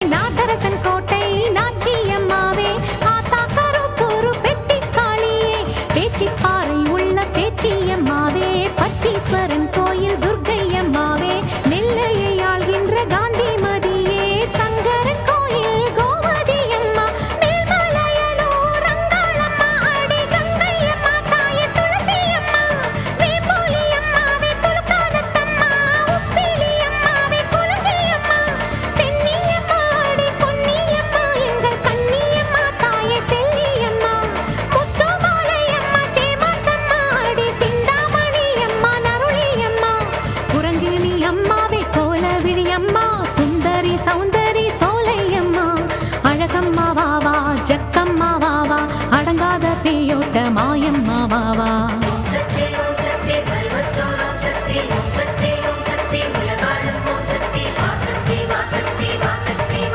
நாட்டரசன் கோட்டை நாச்சியம்மாவே ஆத்தா கருப்பூரு பெட்டி காளியே பேச்சிப்பாறை உள்ள பேச்சியம்மாவே பட்டீஸ்வரன் கோயில் துர்க்கையம்மாவே நெல்லையை ஆள்கின்ற காந்திமதியே சங்கரன் கோயில் கோமதியம்மா மேல்மலையனூர் ரங்காளம்மா அடி கங்கையம்மா தாயே துளசியம்மா வேப்போலியம்மாவே துலுக்கானத்தம்மா உப்பிலியம்மாவே குலுங்கியம்மா சென்னியம்மா அடி பொன்னியம்மா எங்கள் கன்னியம்மா தாயே செல்லியம்மா முத்துமாலையம்மா சேமாத்தம்மா அடி சிந்தாமணியம்மா நருளியம்மா குரங்கிணி அம்மாவே கோலவிழியம்மா சுந்தரி சௌந்தரி சோலையம்மா அழகம்மா வாவா ஜக்கம்மா வாவா அடங்காத பேயோட்ட